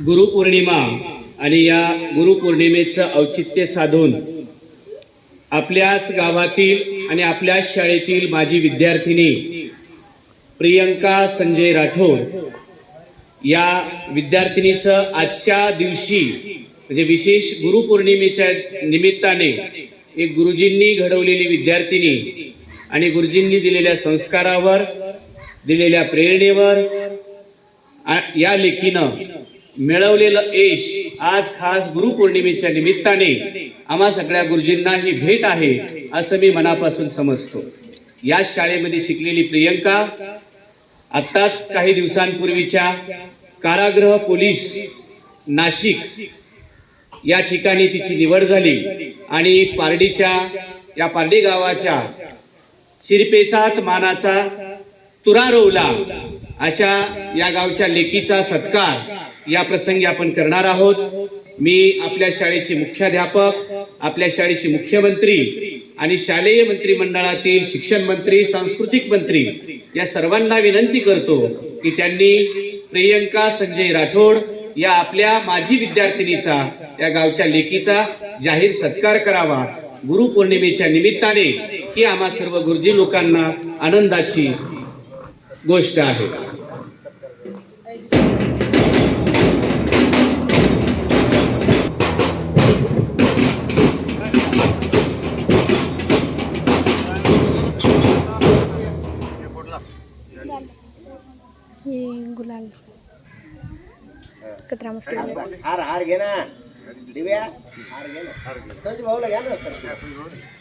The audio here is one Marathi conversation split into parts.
गुरुपौर्णिमा आणि या गुरुपौर्णिमेचं औचित्य साधून आपल्याच गावातील आणि आपल्याच शाळेतील माजी विद्यार्थिनी प्रियंका संजय राठोड या विद्यार्थिनीचं आजच्या दिवशी म्हणजे विशेष गुरुपौर्णिमेच्या निमित्ताने एक गुरुजींनी घडवलेली विद्यार्थिनी आणि गुरुजींनी दिलेल्या संस्कारावर दिलेल्या प्रेरणेवर या लेखीनं मिळवलेलं यश आज खास गुरुपौर्णिमेच्या निमित्ताने आम्हा सगळ्या गुरुजींना ही भेट आहे असं मी मनापासून समजतो। या शाळेमध्ये शिकलेली प्रियंका आत्ताच काही दिवसांपूर्वीच्या कारागृह पोलीस नाशिक या ठिकाणी तिची निवड झाली आणि या पारडी गावाच्या शिरपेचात मानाचा तुरा रोवला अशा या गावच्या लेकीचा सत्कार या प्रसंगी आपण करणार आहोत। मी आपल्या शाळेचे मुख्याध्यापक, आपल्या शाळेचे मुख्यमंत्री आणि शालेय मंत्रिमंडळातील शिक्षण मंत्री, सांस्कृतिक मंत्री या सर्वांना विनंती करतो की त्यांनी प्रियंका संजय राठोड या आपल्या माजी विद्यार्थिनीचा, या गावच्या लेकीचा जाहीर सत्कार करावा। गुरुपौर्णिमेच्या निमित्ताने ही आम्हा सर्व गुरुजी लोकांना आनंदाची गोष्ट आहे। ये गुलाल कतरा मस्त हार घे ना दिव्या, हार घे ना संजय भाऊला घ्या ना।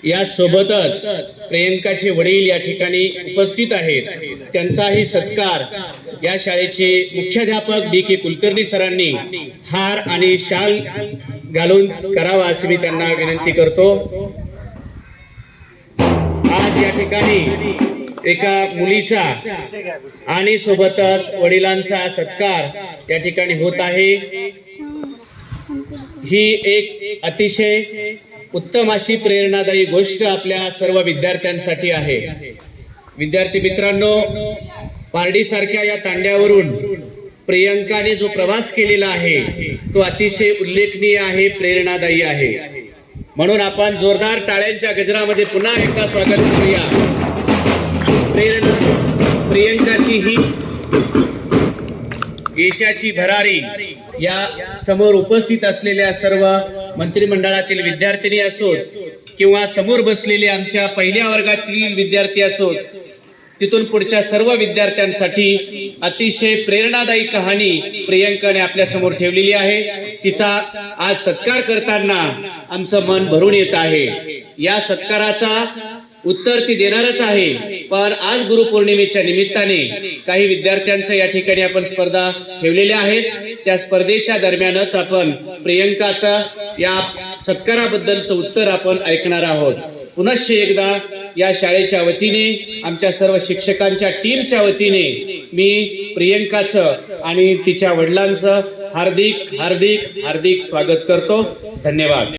या सोबतच प्रियंकाचे वडील या ठिकाणी उपस्थित आहेत, त्यांचाही सत्कार या शाळेचे मुख्याध्यापक DK कुलकर्णी सरांनी हार आणि शाल घालून करावा अशी मी त्यांना विनंती करतो। आज या ठिकाणी एका मुलीचा आणि सोबतच वडिलांचा सत्कार या ठिकाणी होत आहे। ही एक अतिशय उत्तम अशी प्रेरणादायी गोष्ट आपल्या सर्व विद्यार्थ्यांसाठी आहे। विद्यार्थी मित्रांनो, पारडी सारख्या या तांड्यावरून प्रियंकाने जो प्रवास केलेला आहे तो अतिशय उल्लेखनीय आहे, प्रेरणादायी आहे। म्हणून आपण जोरदार टाळ्यांच्या गजरामध्ये पुन्हा एकदा स्वागत करूया। प्रियंकाची ही यशाची भरारी या समोर उपस्थित असलेल्या सर्व मंत्रिमंडळातील विद्यार्थिनी असोत किंवा समोर बसलेले आमच्या पहिल्या वर्गातील विद्यार्थी असोत, तिथून पुढच्या सर्व विद्यार्थ्यांसाठी अतिशय प्रेरणादायी कहाणी प्रियंकाने आपल्या समोर ठेवलेली आहे। तिचा आज सत्कार करताना आमचं मन भरून येत आहे। या सत्काराचा उत्तर ती देणारच आहे, पण आज गुरुपौर्णिमेच्या निमित्ताने काही विद्यार्थ्यांचं या ठिकाणी आपण स्पर्धा ठेवलेल्या आहेत। त्या स्पर्धेच्या दरम्यानच आपण प्रियंकाचा या सत्काराबद्दलचं उत्तर आपण ऐकणार आहोत। पुनश्च एकदा या शाळेच्या वतीने, आमच्या सर्व शिक्षकांच्या टीमच्या वतीने मी प्रियंकाचं आणि तिच्या वडिलांचं हार्दिक हार्दिक हार्दिक स्वागत करतो। धन्यवाद।